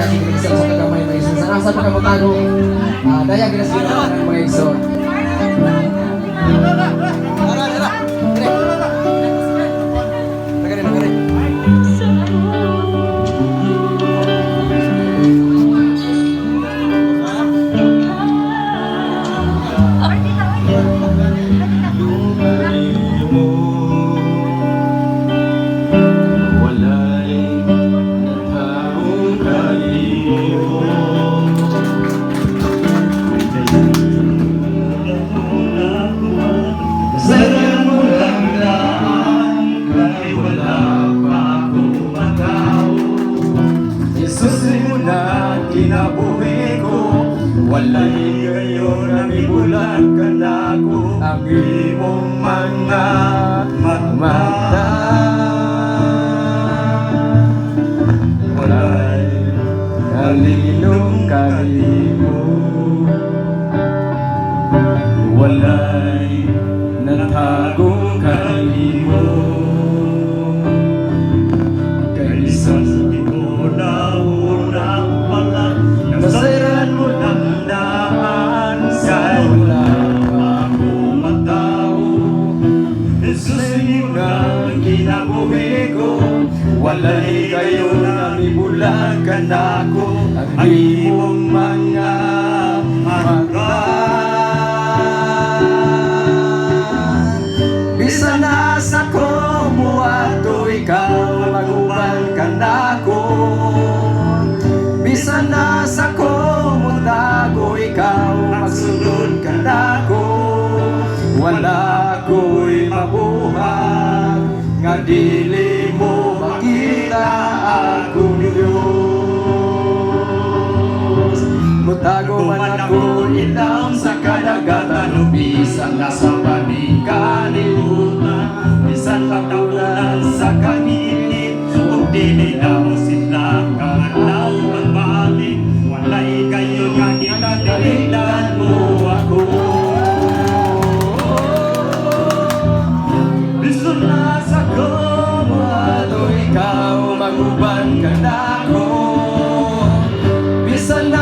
nagigilisan sa kagamay mga igsoon. Sa nasa pagkamutago, daya ginasira ng mga igsoon. Kinabuhi ko, walay kayo namibulan ka na ko ang imong mga mata. Walay kalinong kalimo, walay natagong kalimo. Kaisan mo na nasairan mo ng daan kahit wala ako matao. Jesus mo na kinabuhi ko, walay kayo na mibulan ka na ko ang imong mga mata. Bisa na sa ko muato ikaw maguban ka na ko. Bisa na sa ko mutago ikaw magsunod ka na ko. Wala ko'y mabuhat nga dili mo makita akong Diyos. Mutago man ako ilaw sa kadagatan, bisan na sa panikalimutan, bisan pagtaulan sa kanilid, ug dili na mo sila kanaw ang balik. Walay kayo nga kinagalitan mo ako. Bisan na sa kumato ikaw maguban ka na ko. Bisan na